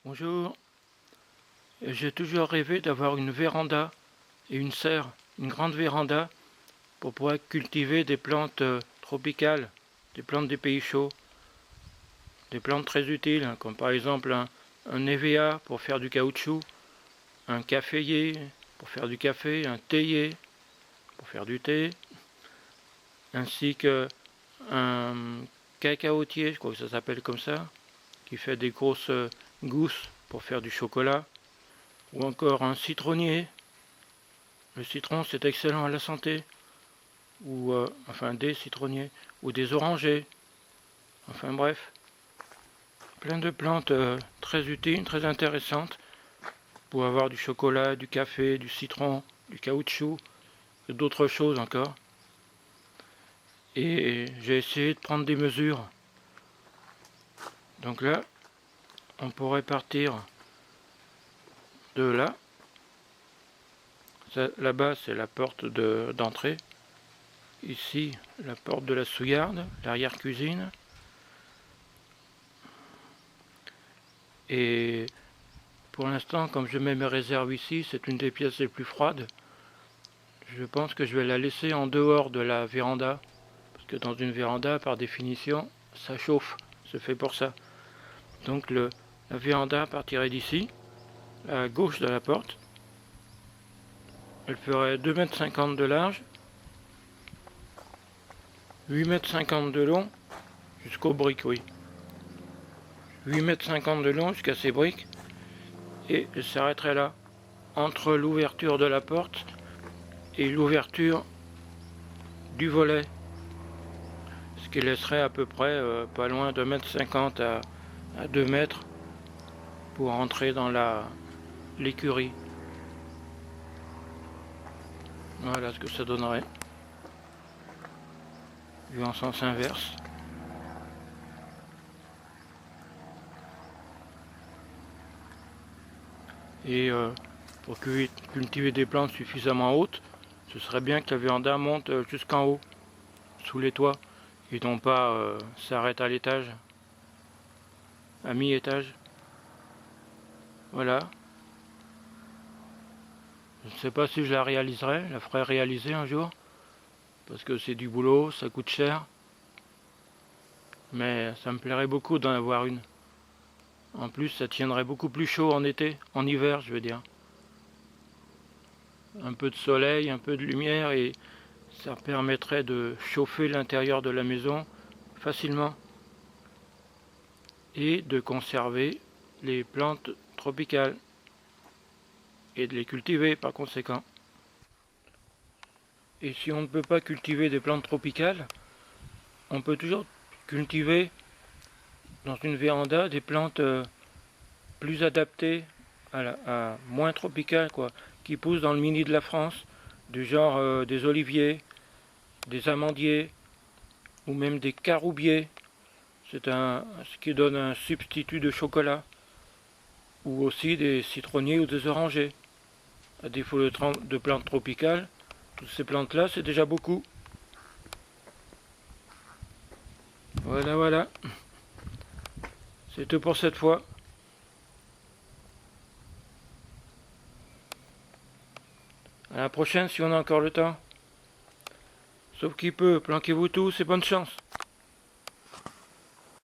Bonjour, j'ai toujours rêvé d'avoir une véranda et une serre, une grande véranda pour pouvoir cultiver des plantes tropicales, des plantes des pays chauds, des plantes très utiles, comme par exemple un EVA pour faire du caoutchouc, un caféier pour faire du café, un théier pour faire du thé, ainsi que un cacaotier, je crois que ça s'appelle comme ça, qui fait des grosses gousses pour faire du chocolat, ou encore un citronnier. Le citron, c'est excellent à la santé, ou enfin des citronniers, ou des orangers, enfin bref, plein de plantes très utiles, très intéressantes, pour avoir du chocolat, du café, du citron, du caoutchouc, et d'autres choses encore. Et j'ai essayé de prendre des mesures. Donc là, on pourrait partir de là. Là-bas, c'est la porte d'entrée. Ici, la porte de la souillarde, l'arrière-cuisine. Et pour l'instant, comme je mets mes réserves ici, c'est une des pièces les plus froides. Je pense que je vais la laisser en dehors de la véranda. Parce que dans une véranda, par définition, ça chauffe. C'est fait pour ça. Donc la véranda partirait d'ici, à gauche de la porte. Elle ferait 2,50 m de large, 8,50 m de long, jusqu'aux briques, oui. 8,50 m de long jusqu'à ces briques. Et elle s'arrêterait là, entre l'ouverture de la porte et l'ouverture du volet. Ce qui laisserait à peu près pas loin de 1,50 m à 2 mètres pour entrer dans l'écurie. Voilà ce que ça donnerait. Vu en sens inverse. Et pour cultiver des plantes suffisamment hautes, ce serait bien que la véranda monte jusqu'en haut, sous les toits, et non pas s'arrête à l'étage, à mi-étage. Voilà. Je ne sais pas si je la réaliserai, je la ferai réaliser un jour, parce que c'est du boulot, ça coûte cher. Mais ça me plairait beaucoup d'en avoir une. En plus, ça tiendrait beaucoup plus chaud en été, en hiver, je veux dire. Un peu de soleil, un peu de lumière, et ça permettrait de chauffer l'intérieur de la maison facilement. Et de conserver les plantes tropicales. Et de les cultiver par conséquent. Et si on ne peut pas cultiver des plantes tropicales, on peut toujours cultiver dans une véranda des plantes plus adaptées à moins tropicales, quoi, qui poussent dans le mini de la France, du genre des oliviers, des amandiers ou même des caroubiers. C'est ce qui donne un substitut de chocolat, ou aussi des citronniers ou des orangers. À défaut de plantes tropicales, toutes ces plantes-là, c'est déjà beaucoup. Voilà, voilà. C'est tout pour cette fois. À la prochaine si on a encore le temps. Sauf qu'il peut, planquez-vous tous et bonne chance.